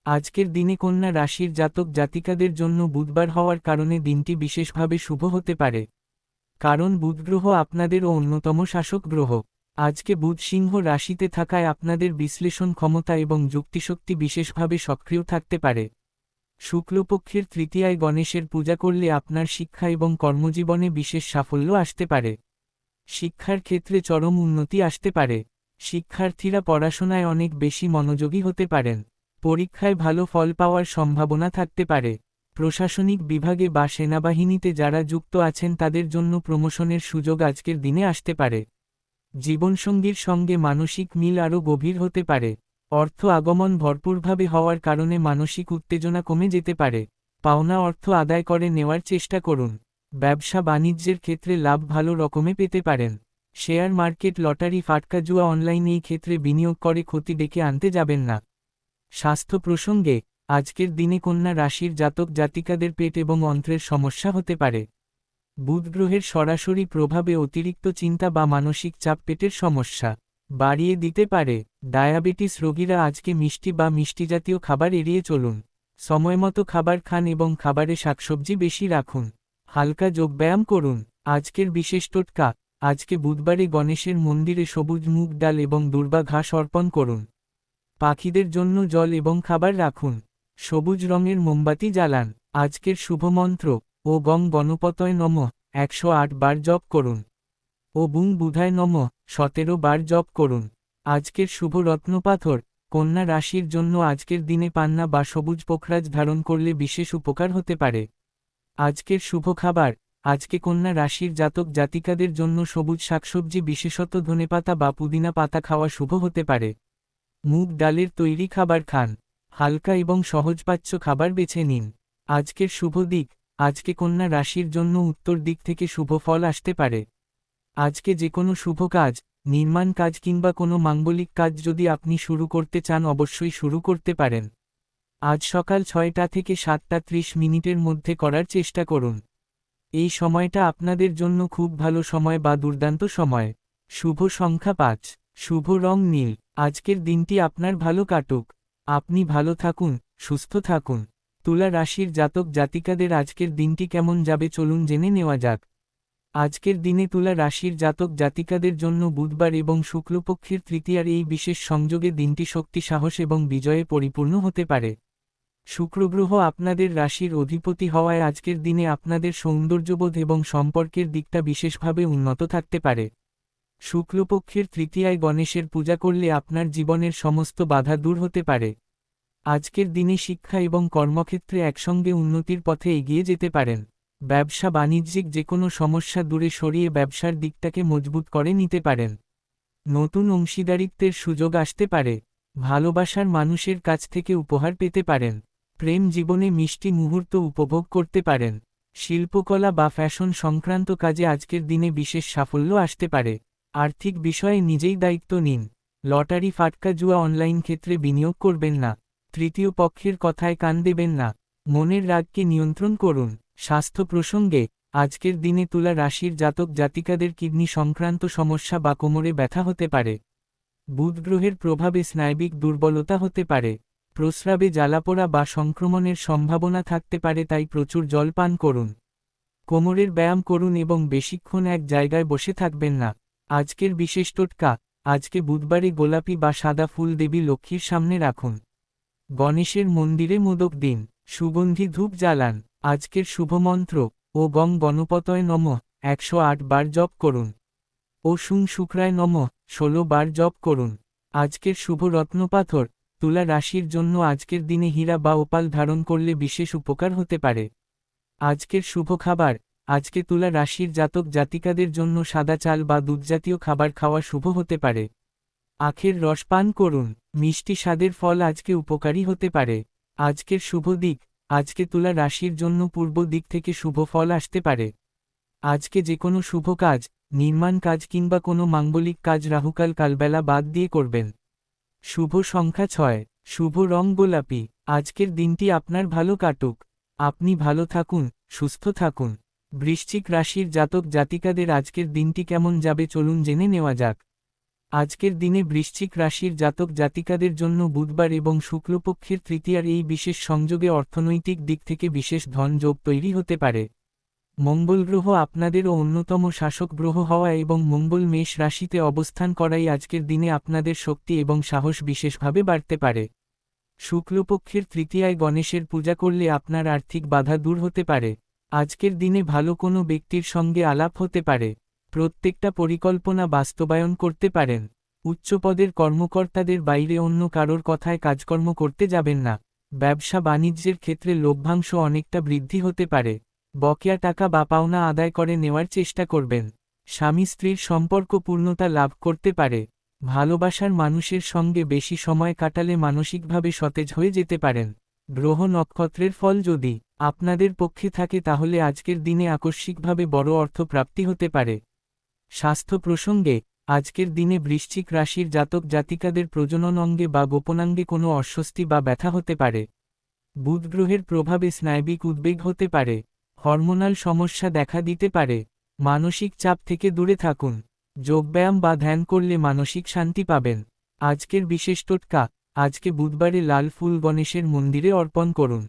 আজকের দিনে কন্যা রাশির জাতক জাতিকাদের জন্য বুধবার হওয়ার কারণে দিনটি বিশেষভাবে শুভ হতে পারে। কারণ বুধ গ্রহ আপনাদের অন্যতম শাসক গ্রহ। আজকে বুধ সিংহ রাশিতে থাকায় আপনাদের বিশ্লেষণ ক্ষমতা এবং যুক্তিশক্তি বিশেষভাবে সক্রিয় থাকতে পারে। শুক্লপক্ষের তৃতীয়ায় গণেশের পূজা করলে আপনার শিক্ষা এবং কর্মজীবনে বিশেষ সাফল্য আসতে পারে। শিক্ষার ক্ষেত্রে চরম উন্নতি আসতে পারে। শিক্ষার্থীরা পড়াশোনায় অনেক বেশি মনোযোগী হতে পারেন। পরীক্ষায় ভালো ফল পাওয়ার সম্ভাবনা থাকতে পারে। প্রশাসনিক বিভাগে বা সেনাবাহিনীতে যারা যুক্ত আছেন তাদের জন্য প্রমোশনের সুযোগ আজকের দিনে আসতে পারে। জীবনসঙ্গীর সঙ্গে মানসিক মিল আরও গভীর হতে পারে। অর্থ আগমন ভরপুরভাবে হওয়ার কারণে মানসিক উত্তেজনা কমে যেতে পারে। পাওনা অর্থ আদায় করে নেওয়ার চেষ্টা করুন। ব্যবসা বাণিজ্যের ক্ষেত্রে লাভ ভালো রকমে পেতে পারেন। শেয়ার মার্কেট লটারি ফাটকা জুয়া অনলাইন এই ক্ষেত্রে বিনিয়োগ করে ক্ষতি ডেকে আনতে যাবেন না। স্বাস্থ্য প্রসঙ্গে আজকের দিনে কন্যা রাশির জাতক জাতিকাদের পেট এবং অন্ত্রের সমস্যা হতে পারে। বুধ গ্রহের সরাসরি প্রভাবে অতিরিক্ত চিন্তা বা মানসিক চাপ পেটের সমস্যা বাড়িয়ে দিতে পারে। ডায়াবেটিস রোগীরা আজকে মিষ্টি বা মিষ্টিজাতীয় খাবার এড়িয়ে চলুন। সময়মতো খাবার খান এবং খাবারে শাকসবজি বেশি রাখুন। হালকা যোগব্যায়াম করুন। আজকের বিশেষ টোটকা, আজকে বুধবারে গণেশের মন্দিরে সবুজ মুগ ডাল এবং দুর্বা ঘাস অর্পণ করুন। পাখিদের জন্য জল এবং খাবার রাখুন। সবুজ রঙের মোমবাতি জ্বালান। আজকের শুভমন্ত্র ও গং গণপতয় নমঃ 108 বার জপ করুন। ও বুং বুধায় নমঃ 17 বার জপ করুন। আজকের শুভ রত্নপাথর কন্যা রাশির জন্য আজকের দিনে পান্না বা সবুজ পোখরাজ ধারণ করলে বিশেষ উপকার হতে পারে। আজকের শুভ খাবার, আজকে কন্যা রাশির জাতক জাতিকাদের জন্য সবুজ শাকসবজি বিশেষত ধনেপাতা বা পুদিনা পাতা খাওয়া শুভ হতে পারে। মুগ ডালের তৈরি খাবার খান। হালকা এবং সহজপাচ্য খাবার বেছে নিন। আজকের শুভ দিক, আজকে কন্যা রাশির জন্য উত্তর দিক থেকে শুভ ফল আসতে পারে। আজকে যে কোনো শুভ কাজ, নির্মাণ কাজ কিংবা কোনো মাঙ্গলিক কাজ যদি আপনি শুরু করতে চান অবশ্যই শুরু করতে পারেন। আজ সকাল 6টা থেকে 7:30 মধ্যে করার চেষ্টা করুন। এই সময়টা আপনাদের জন্য খুব ভালো সময় বা দুর্দান্ত সময়। শুভ সংখ্যা 5, শুভ রং নীল। আজকের দিনটি আপনার ভালো কাটুক। আপনি ভালো থাকুন, সুস্থ থাকুন। তুলা রাশির জাতক জাতিকাদের আজকের দিনটি কেমন যাবে চলুন জেনে নেওয়া যাক। আজকের দিনে তুলা রাশির জাতক জাতিকাদের জন্য বুধবার এবং শুক্লপক্ষের তৃতীয়ার এই বিশেষ সংযোগে দিনটি শক্তি সাহস এবং বিজয়ে পরিপূর্ণ হতে পারে। শুক্রগ্রহ আপনাদের রাশির অধিপতি হওয়ায় আজকের দিনে আপনাদের সৌন্দর্যবোধ এবং সম্পর্কের দিকটা বিশেষভাবে উন্নত থাকতে পারে। শুক্লপক্ষের তৃতীয়ায় গণেশের পূজা করলে আপনার জীবনের সমস্ত বাধা দূর হতে পারে। আজকের দিনে শিক্ষা এবং কর্মক্ষেত্রে একসঙ্গে উন্নতির পথে এগিয়ে যেতে পারেন। ব্যবসা বাণিজ্যিক যে কোনো সমস্যা দূরে সরিয়ে ব্যবসার দিকটাকে মজবুত করে নিতে পারেন। নতুন অংশীদারিত্বের সুযোগ আসতে পারে। ভালোবাসার মানুষের কাছ থেকে উপহার পেতে পারেন। প্রেম জীবনে মিষ্টি মুহূর্ত উপভোগ করতে পারেন। শিল্পকলা বা ফ্যাশন সংক্রান্ত কাজে আজকের দিনে বিশেষ সাফল্য আসতে পারে। আর্থিক বিষয়ে নিজেই দায়িত্ব নিন। লটারি ফাটকা জুয়া অনলাইন ক্ষেত্রে বিনিয়োগ করবেন না। তৃতীয় পক্ষের কথায় কান দেবেন না। মনের রাগকে নিয়ন্ত্রণ করুন। স্বাস্থ্য প্রসঙ্গে আজকের দিনে তুলা রাশির জাতক জাতিকাদের কিডনি সংক্রান্ত সমস্যা বা কোমরে ব্যথা হতে পারে। বুধ গ্রহের প্রভাবে স্নায়বিক দুর্বলতা হতে পারে। প্রস্রাবে জ্বালাপোড়া বা সংক্রমণের সম্ভাবনা থাকতে পারে, তাই প্রচুর জল পান করুন। কোমরের ব্যায়াম করুন এবং বেশিক্ষণ এক জায়গায় বসে থাকবেন না। আজকের বিশেষ টোটকা, আজকে বুধবারে গোলাপি বা সাদা ফুল দেবী লক্ষ্মীর সামনে রাখুন। গণেশের মন্দিরে মোদক দিন। সুগন্ধি ধূপ জ্বালান। আজকের শুভমন্ত্র ও গং গণপতয় নমঃ 108 বার জপ করুন। ও শুং শুক্রায় নমঃ 16 বার জপ করুন। আজকের শুভ রত্নপাথর তুলা রাশির জন্য আজকের দিনে হীরা বা ওপাল ধারণ করলে বিশেষ উপকার হতে পারে। আজকের শুভ খাবার, আজকে তুলা রাশির জাতক জাতিকাদের জন্য সাদা চাল বা দুধজাতীয় খাবার খাওয়া শুভ হতে পারে। আখের রস পান করুন। মিষ্টি স্বাদের ফল আজকে উপকারী হতে পারে। আজকের শুভ দিক, আজকে তুলা রাশির জন্য পূর্ব দিক থেকে শুভ ফল আসতে পারে। আজকে যে কোনো শুভ কাজ, নির্মাণ কাজ কিংবা কোনো মাঙ্গলিক কাজ রাহুকাল কালবেলা বাদ দিয়ে করবেন। শুভ সংখ্যা 6, শুভ রং গোলাপি। আজকের দিনটি আপনার ভালো কাটুক। আপনি ভালো থাকুন, সুস্থ থাকুন। বৃশ্চিক রাশির জাতক জাতিকাদের আজকের দিনটি কেমন যাবে চলুন জেনে নেওয়া যাক। আজকের দিনে বৃশ্চিক রাশির জাতক জাতিকাদের জন্য বুধবার এবং শুক্লপক্ষের তৃতীয়ার এই বিশেষ সংযোগে অর্থনৈতিক দিক থেকে বিশেষ ধন যোগ তৈরি হতে পারে। মঙ্গল গ্রহ আপনাদেরও অন্যতম শাসক গ্রহ হওয়া এবং মঙ্গল মেষ রাশিতে অবস্থান করাই আজকের দিনে আপনাদের শক্তি এবং সাহস বিশেষভাবে বাড়তে পারে। শুক্লপক্ষের তৃতীয়ায় গণেশের পূজা করলে আপনার আর্থিক বাধা দূর হতে পারে। আজকের দিনে ভালো কোনো ব্যক্তির সঙ্গে আলাপ হতে পারে। প্রত্যেকটা পরিকল্পনা বাস্তবায়ন করতে পারেন। উচ্চপদের কর্মকর্তাদের বাইরে অন্য কারোর কথায় কাজকর্ম করতে যাবেন না। ব্যবসা বাণিজ্যের ক্ষেত্রে লভ্যাংশ অনেকটা বৃদ্ধি হতে পারে। বকেয়া টাকা বা পাওনা আদায় করে নেওয়ার চেষ্টা করবেন। স্বামী স্ত্রীর সম্পর্ক পূর্ণতা লাভ করতে পারে। ভালোবাসার মানুষের সঙ্গে বেশি সময় কাটালে মানসিকভাবে সতেজ হয়ে যেতে পারেন। গ্রহ নক্ষত্রের ফল যদি আপনাদের পক্ষে থাকে তাহলে আজকের দিনে আকস্মিকভাবে বড় অর্থপ্রাপ্তি হতে পারে। স্বাস্থ্য প্রসঙ্গে আজকের দিনে বৃশ্চিক রাশির জাতক জাতিকাদের প্রজনন অঙ্গে বা গোপনাঙ্গে কোনো অস্বস্তি বা ব্যথা হতে পারে। বুধ গ্রহের প্রভাবে স্নায়বিক উদ্বেগ হতে পারে। হরমোনাল সমস্যা দেখা দিতে পারে। মানসিক চাপ থেকে দূরে থাকুন। যোগব্যায়াম বা ধ্যান করলে মানসিক শান্তি পাবেন। আজকের বিশেষ টোটকা, আজকে বুধবারে লাল ফুল গণেশের মন্দিরে অর্পণ করুন।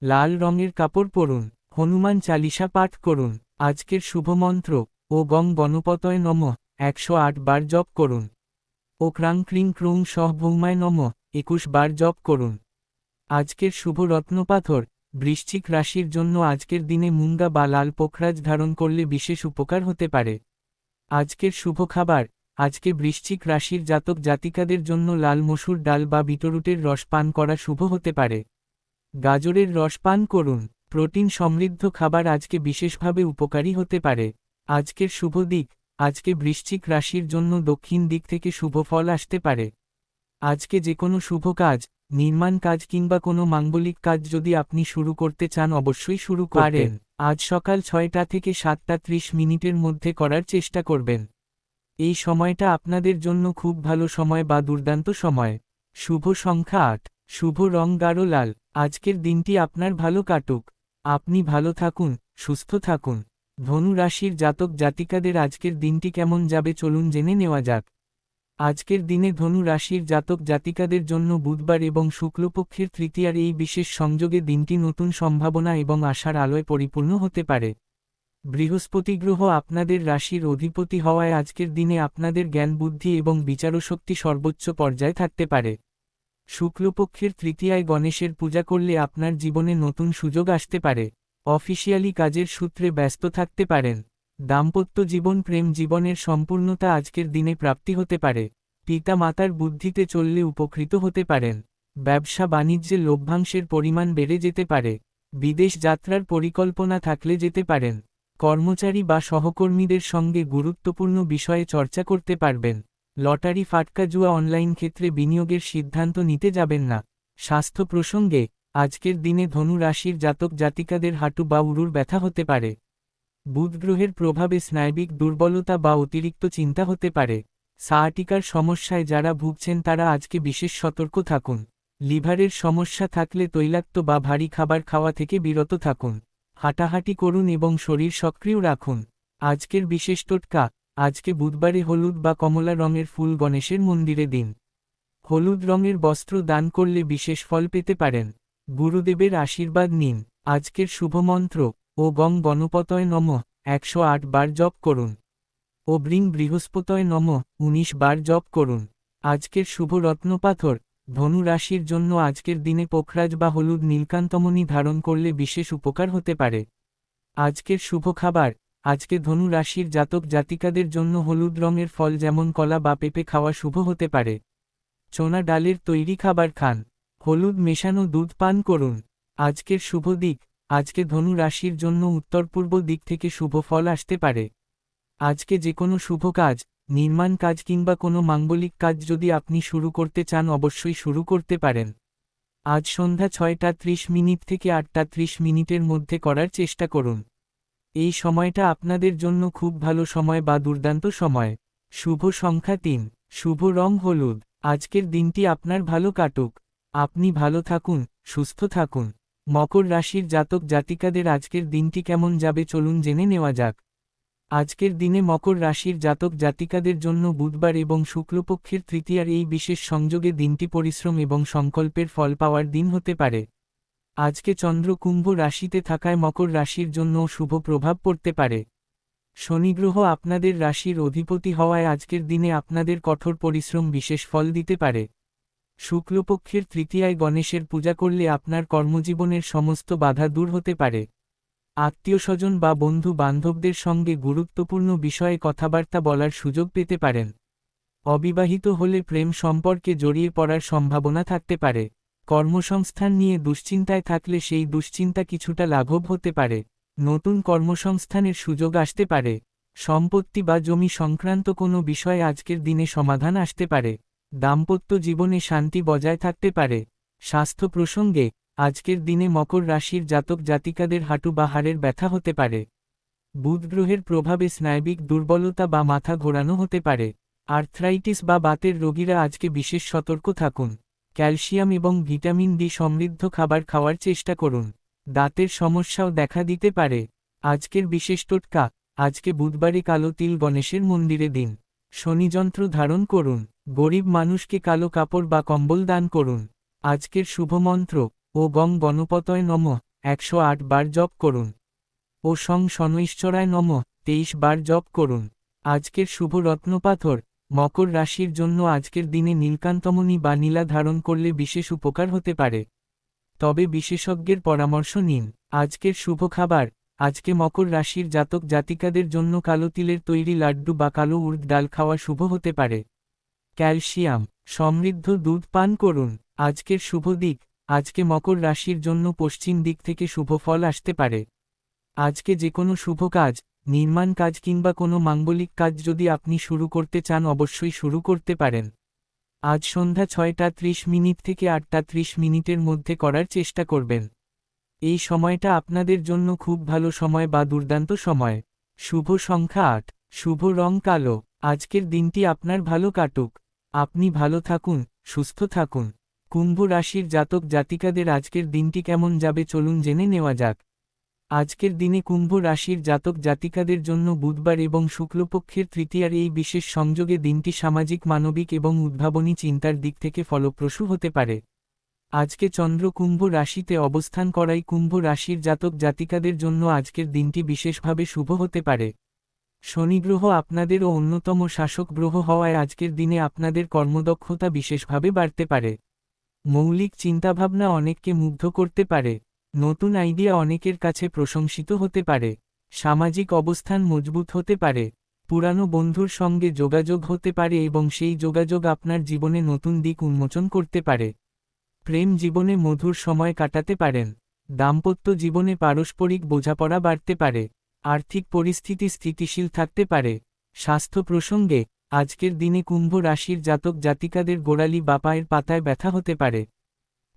লাল রঙের কাপড় পরুন। হনুমান চালিসা পাঠ করুন। আজকের শুভমন্ত্র ও গং গণপতয় নমঃ 108 বার জপ করুন। ও ক্রাং ক্রিং ক্রুং সহ ভৌমায় নমঃ 21 বার জপ করুন। আজকের শুভ রত্নপাথর বৃশ্চিক রাশির জন্য আজকের দিনে মুঙ্গা বা লাল পোখরাজ ধারণ করলে বিশেষ উপকার হতে পারে। আজকের শুভ খাবার, আজকে বৃশ্চিক রাশির জাতক জাতিকাদের জন্য লাল মসুর ডাল বা বিটরুটের রস পান করা শুভ হতে পারে। গাজরের রস পান করুন। প্রোটিন সমৃদ্ধ খাবার আজকে বিশেষভাবে উপকারী হতে পারে। আজকের শুভ দিক, আজকে বৃশ্চিক রাশির জন্য দক্ষিণ দিক থেকে শুভ ফল আসতে পারে। আজকে যে কোনো শুভ কাজ, নির্মাণ কাজ কিংবা কোনো মাঙ্গলিক কাজ যদি আপনি শুরু করতে চান অবশ্যই শুরু করেন। আজ সকাল 6টা থেকে 7:30 মিনিটের মধ্যে করার চেষ্টা করবেন। এই সময়টা আপনাদের জন্য খুব ভালো সময় বা দুর্দান্ত সময়। শুভ সংখ্যা 8, শুভ রং গাঢ় লাল। আজকের দিনটি আপনার ভালো কাটুক। আপনি ভালো থাকুন, সুস্থ থাকুন। ধনু রাশির জাতক জাতিকাদের আজকের দিনটি কেমন যাবে চলুন জেনে নেওয়া যাক। আজকের দিনে ধনু রাশির জাতক জাতিকাদের জন্য বুধবার এবং শুক্লপক্ষের তৃতীয়ার এই বিশেষ সংযোগে দিনটি নতুন সম্ভাবনা এবং আশার আলোয় পরিপূর্ণ হতে পারে। বৃহস্পতি গ্রহ আপনাদের রাশির অধিপতি হওয়ায় আজকের দিনে আপনাদের জ্ঞান বুদ্ধি এবং বিচারশক্তি সর্বোচ্চ পর্যায়ে থাকতে পারে। শুক্লপক্ষের তৃতীয়ায় গণেশের পূজা করলে আপনার জীবনে নতুন সুযোগ আসতে পারে। অফিসিয়ালি কাজের সূত্রে ব্যস্ত থাকতে পারেন। দাম্পত্য জীবন প্রেম জীবনের সম্পূর্ণতা আজকের দিনে প্রাপ্তি হতে পারে। পিতা মাতার বুদ্ধিতে চললে উপকৃত হতে পারেন। ব্যবসা বাণিজ্যে লভ্যাংশের পরিমাণ বেড়ে যেতে পারে। বিদেশ যাত্রার পরিকল্পনা থাকলে যেতে পারেন। কর্মচারী বা সহকর্মীদের সঙ্গে গুরুত্বপূর্ণ বিষয়ে চর্চা করতে পারবেন। লটারি ফাটকা জুয়া অনলাইন ক্ষেত্রে বিনিয়োগের সিদ্ধান্ত নিতে যাবেন না। স্বাস্থ্য প্রসঙ্গে আজকের দিনে ধনু রাশির জাতক জাতিকাদের হাঁটু বা উরুর ব্যথা হতে পারে। বুধ গ্রহের প্রভাবে স্নায়বিক দুর্বলতা বা অতিরিক্ত চিন্তা হতে পারে। সায়াটিকার সমস্যায় যারা ভুগছেন তারা আজকে বিশেষ সতর্ক থাকুন। লিভারের সমস্যা থাকলে তৈলাক্ত বা ভারী খাবার খাওয়া থেকে বিরত থাকুন। হাঁটাহাঁটি করুন এবং শরীর সক্রিয় রাখুন। আজকের বিশেষ টোটকা, আজকে বুধবারে হলুদ বা কমলা রঙের ফুল গণেশের মন্দিরে দিন। হলুদ রঙের বস্ত্র দান করলে বিশেষ ফল পেতে পারেন। গুরুদেবের আশীর্বাদ নিন। আজকের শুভমন্ত্র ও গং গণপতয় নমঃ 108 বার জপ করুন। ও ব্রিং বৃহস্পতয় নমঃ 19 বার জপ করুন। আজকের শুভ রত্নপাথর ধনু রাশির জন্য আজকের দিনে পোখরাজ বা হলুদ নীলকান্তমণি ধারণ করলে বিশেষ উপকার হতে পারে। আজকের শুভ খাবার, আজকে ধনু রাশির জাতক জাতিকাদের জন্য হলুদ রঙের ফল যেমন কলা বা পেঁপে খাওয়া শুভ হতে পারে। চনা ডালের তৈরি খাবার খান। হলুদ মেশানো দুধ পান করুন। আজকের শুভ দিক, আজকে ধনু রাশির জন্য উত্তর পূর্ব দিক থেকে শুভ ফল আসতে পারে। আজকে যে কোনো শুভ কাজ, নির্মাণ কাজ কিংবা কোনো মাঙ্গলিক কাজ যদি আপনি শুরু করতে চান অবশ্যই শুরু করতে পারেন। আজ সন্ধ্যা 6:30 থেকে 8:30 মধ্যে করার চেষ্টা করুন। এই সময়টা আপনাদের জন্য খুব ভালো সময় বা দুর্দান্ত সময়। শুভ সংখ্যা 3, শুভ রং হলুদ। আজকের দিনটি আপনার ভালো কাটুক। আপনি ভালো থাকুন, সুস্থ থাকুন। মকর রাশির জাতক জাতিকাদের আজকের দিনটি কেমন যাবে চলুন জেনে নেওয়া যাক। আজকের দিনে মকর রাশির জাতক জাতিকাদের জন্য বুধবার এবং শুক্লপক্ষের তৃতীয়ার এই বিশেষ সংযোগে দিনটি পরিশ্রম এবং সংকল্পের ফল পাওয়ার দিন হতে পারে। আজকে চন্দ্র কুম্ভ রাশিতে থাকায় মকর রাশির জন্য শুভ প্রভাব পড়তে পারে। শনি গ্রহ আপনাদের রাশির অধিপতি হওয়ায় আজকের দিনে আপনাদের কঠোর পরিশ্রম বিশেষ ফল দিতে পারে। শুক্লপক্ষের তৃতীয়ায় গণেশের পূজা করলে আপনার কর্মজীবনের সমস্ত বাধা দূর হতে পারে। আত্মীয়স্বজন বা বন্ধু বান্ধবদের সঙ্গে গুরুত্বপূর্ণ বিষয়ে কথাবার্তা বলার সুযোগ পেতে পারেন। অবিবাহিত হলে প্রেম সম্পর্কে জড়িয়ে পড়ার সম্ভাবনা থাকতে পারে। কর্মসংস্থান নিয়ে দুশ্চিন্তায় থাকলে সেই দুশ্চিন্তা কিছুটা লাঘব হতে পারে। নতুন কর্মসংস্থানের সুযোগ আসতে পারে। সম্পত্তি বা জমি সংক্রান্ত কোনো বিষয়ে আজকের দিনে সমাধান আসতে পারে। দাম্পত্য জীবনে শান্তি বজায় থাকতে পারে। স্বাস্থ্য প্রসঙ্গে আজকের দিনে মকর রাশির জাতক জাতিকাদের হাঁটু বা হাড়ের ব্যথা হতে পারে। বুধ গ্রহের প্রভাবে স্নায়বিক দুর্বলতা বা মাথা ঘোরানো হতে পারে। আর্থ্রাইটিস বা বাতের রোগীরা আজকে বিশেষ সতর্ক থাকুন। ক্যালসিয়াম এবং ভিটামিন ডি সমৃদ্ধ খাবার খাওয়ার চেষ্টা করুন। দাঁতের সমস্যাও দেখা দিতে পারে। আজকের বিশেষ টোটকা, আজকে বুধবারে কালো তিল গণেশের মন্দিরে দিন। শনিযন্ত্র ধারণ করুন। গরিব মানুষকে কালো কাপড় বা কম্বল দান করুন। আজকের শুভমন্ত্র ও গং গণপতয় নমঃ 108 বার জপ করুন। ও সং শনৈশ্চরায় নমঃ 23 বার জপ করুন। আজকের শুভ রত্নপাথর মকর রাশির জন্য আজকের দিনে নীলকান্তমণি বা নীলা ধারণ করলে বিশেষ উপকার হতে পারে। তবে বিশেষজ্ঞের পরামর্শ নিন। আজকের শুভ খাবার, আজকে মকর রাশির জাতক জাতিকাদের জন্য কালো তিলের তৈরি লাড্ডু বা কালো উড়দ ডাল খাওয়া শুভ হতে পারে। ক্যালসিয়াম সমৃদ্ধ দুধ পান করুন। আজকের শুভ দিক, আজকে মকর রাশির জন্য পশ্চিম দিক থেকে শুভ ফল আসতে পারে। আজকে যে কোনো শুভ কাজ, নির্মাণ কাজ কিংবা কোনো মাঙ্গলিক কাজ যদি আপনি শুরু করতে চান অবশ্যই শুরু করতে পারেন। আজ সন্ধ্যা 6:30 থেকে 8:30 মধ্যে করার চেষ্টা করবেন। এই সময়টা আপনাদের জন্য খুব ভালো সময় বা দুর্দান্ত সময়। শুভ সংখ্যা 8, শুভ রং কালো। আজকের দিনটি আপনার ভালো কাটুক। আপনি ভালো থাকুন, সুস্থ থাকুন। কুম্ভ রাশির জাতক জাতিকাদের আজকের দিনটি কেমন যাবে চলুন জেনে নেওয়া যাক। আজকের দিনে কুম্ভ রাশির জাতক জাতিকাদের জন্য বুধবার এবং শুক্লপক্ষের তৃতীয়ার এই বিশেষ সংযোগে দিনটি সামাজিক মানবিক এবং উদ্ভাবনী চিন্তার দিক থেকে ফলপ্রসূ হতে পারে। আজকে চন্দ্র কুম্ভ রাশিতে অবস্থান করাই কুম্ভ রাশির জাতক জাতিকাদের জন্য আজকের দিনটি বিশেষভাবে শুভ হতে পারে। শনি গ্রহ আপনাদেরও অন্যতম শাসক গ্রহ হওয়ায় আজকের দিনে আপনাদের কর্মদক্ষতা বিশেষভাবে বাড়তে পারে। মৌলিক চিন্তাভাবনা অনেককে মুগ্ধ করতে পারে। নতুন আইডিয়া অনেকের কাছে প্রশংসিত হতে পারে। সামাজিক অবস্থান মজবুত হতে পারে। পুরানো বন্ধুর সঙ্গে যোগাযোগ হতে পারে এবং সেই যোগাযোগ আপনার জীবনে নতুন দিক উন্মোচন করতে পারে। প্রেম জীবনে মধুর সময় কাটাতে পারেন। দাম্পত্য জীবনে পারস্পরিক বোঝাপড়া বাড়তে পারে। আর্থিক পরিস্থিতি স্থিতিশীল থাকতে পারে। স্বাস্থ্য প্রসঙ্গে আজকের দিনে কুম্ভ রাশির জাতক জাতিকাদের গোড়ালি বা পায়ের পাতায় ব্যথা হতে পারে।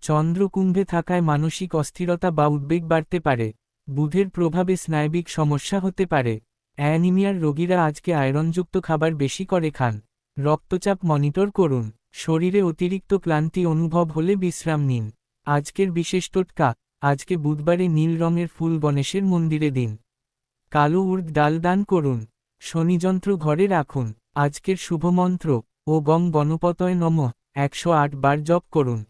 চন্দ্র কুম্ভে থাকায় মানসিক অস্থিরতা বা উদ্বেগ বাড়তে পারে। বুধের প্রভাবে স্নায়বিক সমস্যা হতে পারে। অ্যানিমিয়ার রোগীরা আজকে আয়রনযুক্ত খাবার বেশি করে খান। রক্তচাপ মনিটর করুন। শরীরে অতিরিক্ত ক্লান্তি অনুভব হলে বিশ্রাম নিন। আজকের বিশেষ টোটকা, আজকে বুধবারে নীল রঙের ফুল গণেশের মন্দিরে দিন। কালো উর্দ ডাল দান করুন। শনিযন্ত্র ঘরে রাখুন। আজকের শুভমন্ত্র ও গং গণপতয় নমঃ 108 বার জপ করুন।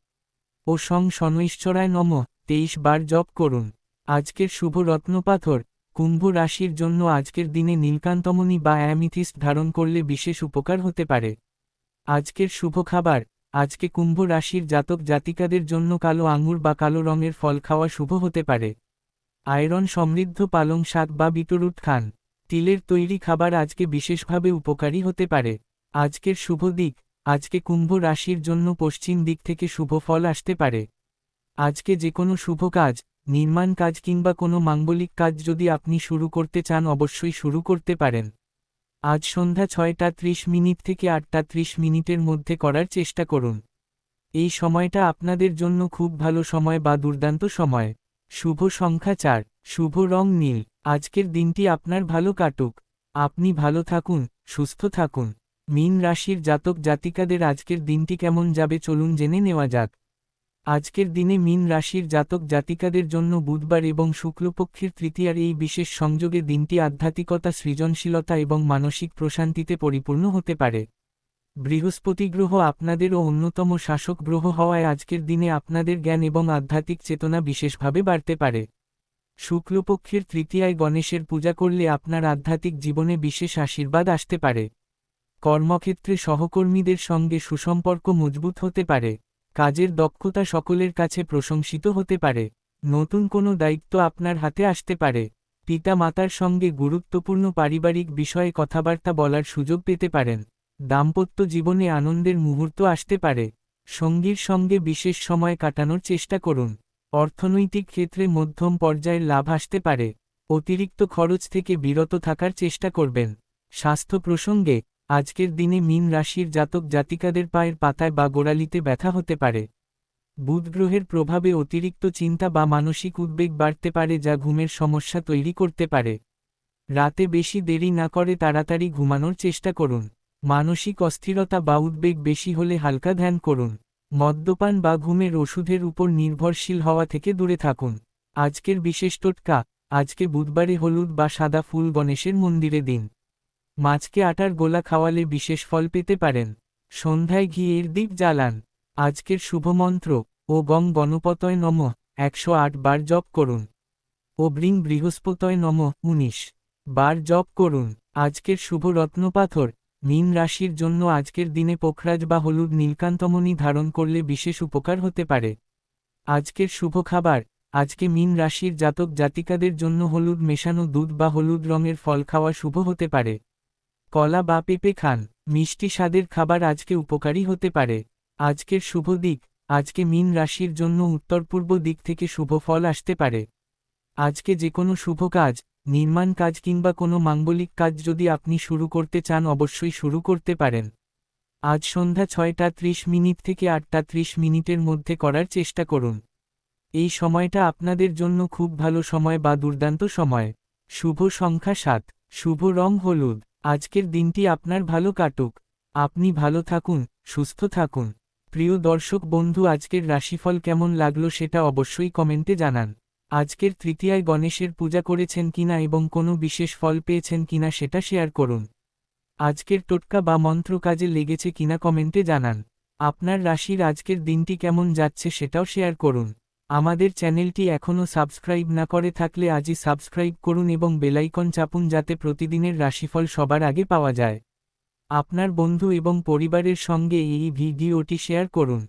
ও সং শনৈশ্চরায় নমঃ 23 বার জপ করুন। আজকের শুভ রত্নপাথর কুম্ভ রাশির জন্য আজকের দিনে নীলকান্তমণি বা অ্যামিথিস্ট ধারণ করলে বিশেষ উপকার হতে পারে। আজকের শুভ খাবার আজকে কুম্ভ রাশির জাতক জাতিকাদের জন্য কালো আঙুর বা কালো রঙের ফল খাওয়া শুভ হতে পারে। আয়রন সমৃদ্ধ পালং শাক বা বিটরুট খান। তিলের তৈরি খাবার আজকে বিশেষভাবে উপকারী হতে পারে। আজকের শুভ দিক আজকে কুম্ভ রাশির জন্য পশ্চিম দিক থেকে শুভ ফল আসতে পারে। আজকে যে কোনো শুভ কাজ, নির্মাণ কাজ কিংবা কোনো মাঙ্গলিক কাজ যদি আপনি শুরু করতে চান অবশ্যই শুরু করতে পারেন। আজ সন্ধ্যা 6:30 থেকে 8:30 মধ্যে করার চেষ্টা করুন। এই সময়টা আপনাদের জন্য খুব ভালো সময় বা দুর্দান্ত সময়। শুভ সংখ্যা 4, শুভ রং নীল। আজকের দিনটি আপনার ভালো কাটুক। আপনি ভালো থাকুন, সুস্থ থাকুন। মীন রাশির জাতক জাতিকাদের আজকের দিনটি কেমন যাবে চলুন জেনে নেওয়া যাক। আজকের দিনে মীন রাশির জাতক জাতিকাদের জন্য বুধবার এবং শুক্লপক্ষের তৃতীয়ার এই বিশেষ সংযোগে দিনটি আধ্যাত্মিকতা সৃজনশীলতা এবং মানসিক প্রশান্তিতে পরিপূর্ণ হতে পারে। বৃহস্পতি গ্রহ আপনাদেরও অন্যতম শাসক গ্রহ হওয়ায় আজকের দিনে আপনাদের জ্ঞান এবং আধ্যাত্মিক চেতনা বিশেষভাবে বাড়তে পারে। শুক্লপক্ষের তৃতীয়ায় গণেশের পূজা করলে আপনার আধ্যাত্মিক জীবনে বিশেষ আশীর্বাদ আসতে পারে। কর্মক্ষেত্রে সহকর্মীদের সঙ্গে সুসম্পর্ক মজবুত হতে পারে। কাজের দক্ষতা সকলের কাছে প্রশংসিত হতে পারে। নতুন কোনো দায়িত্ব আপনার হাতে আসতে পারে। পিতা মাতার সঙ্গে গুরুত্বপূর্ণ পারিবারিক বিষয়ে কথাবার্তা বলার সুযোগ পেতে পারেন। দাম্পত্য জীবনে আনন্দের মুহূর্ত আসতে পারে। সঙ্গীর সঙ্গে বিশেষ সময় কাটানোর চেষ্টা করুন। অর্থনৈতিক ক্ষেত্রে মধ্যম পর্যায়ের লাভ আসতে পারে। অতিরিক্ত খরচ থেকে বিরত থাকার চেষ্টা করবেন। স্বাস্থ্য প্রসঙ্গে আজকের দিনে মীন রাশির জাতক জাতিকাদের পায়ের পাতায় বা গোড়ালিতে ব্যথা হতে পারে। বুধ গ্রহের প্রভাবে অতিরিক্ত চিন্তা বা মানসিক উদ্বেগ বাড়তে পারে যা ঘুমের সমস্যা তৈরি করতে পারে। রাতে বেশি দেরি না করে তাড়াতাড়ি ঘুমানোর চেষ্টা করুন। মানসিক অস্থিরতা বা উদ্বেগ বেশি হলে হালকা ধ্যান করুন। মদ্যপান বা ঘুমের ওষুধের উপর নির্ভরশীল হওয়া থেকে দূরে থাকুন। আজকের বিশেষ টোটকা আজকে বুধবারে হলুদ বা সাদা ফুল গণেশের মন্দিরে দিন। মাছকে আটার গোলা খাওয়ালে বিশেষ ফল পেতে পারেন। সন্ধ্যায় ঘিয়ের দীপ জ্বালান। আজকের শুভমন্ত্র ও গং গণপতয় নমঃ 108 বার জপ করুন। ও ব্রিং বৃহস্পতয় নমঃ 19 বার জপ করুন। আজকের শুভ রত্নপাথর মীন রাশির জন্য আজকের দিনে পোখরাজ বা হলুদ নীলকান্তমণি ধারণ করলে বিশেষ উপকার হতে পারে। আজকের শুভ খাবার আজকে মীন রাশির জাতক জাতিকাদের জন্য হলুদ মেশানো দুধ বা হলুদ রঙের ফল খাওয়া শুভ হতে পারে। কলা বা পেঁপে খান। মিষ্টি স্বাদের খাবার আজকে উপকারী হতে পারে। আজকের শুভ দিক আজকে মীন রাশির জন্য উত্তর পূর্ব দিক থেকে শুভ ফল আসতে পারে। আজকে যে কোনো শুভ কাজ, নির্মাণ কাজ কিংবা কোনো মাঙ্গলিক কাজ যদি আপনি শুরু করতে চান অবশ্যই শুরু করতে পারেন। আজ সন্ধ্যা 6:30 থেকে 8:30 মধ্যে করার চেষ্টা করুন। এই সময়টা আপনাদের জন্য খুব ভালো সময় বা দুর্দান্ত সময়। শুভ সংখ্যা 7, শুভ রং হলুদ। আজকের দিনটি আপনার ভালো কাটুক। আপনি ভালো থাকুন, সুস্থ থাকুন। প্রিয় দর্শক বন্ধু, আজকের রাশিফল কেমন লাগলো সেটা অবশ্যই কমেন্টে জানান। আজকের তৃতীয়ায় গণেশের পূজা করেছেন কিনা এবং কোনো বিশেষ ফল পেয়েছেন কিনা সেটা শেয়ার করুন। আজকের টোটকা বা মন্ত্র কাজে লেগেছে কিনা কমেন্টে জানান। আপনার রাশির আজকের দিনটি কেমন যাচ্ছে সেটাও শেয়ার করুন। আমাদের চ্যানেলটি এখনও সাবস্ক্রাইব না করে থাকলে আজই সাবস্ক্রাইব করুন এবং বেলাইকন চাপুন যাতে প্রতিদিনের রাশিফল সবার আগে পাওয়া যায়। আপনার বন্ধু এবং পরিবারের সঙ্গে এই ভিডিওটি শেয়ার করুন।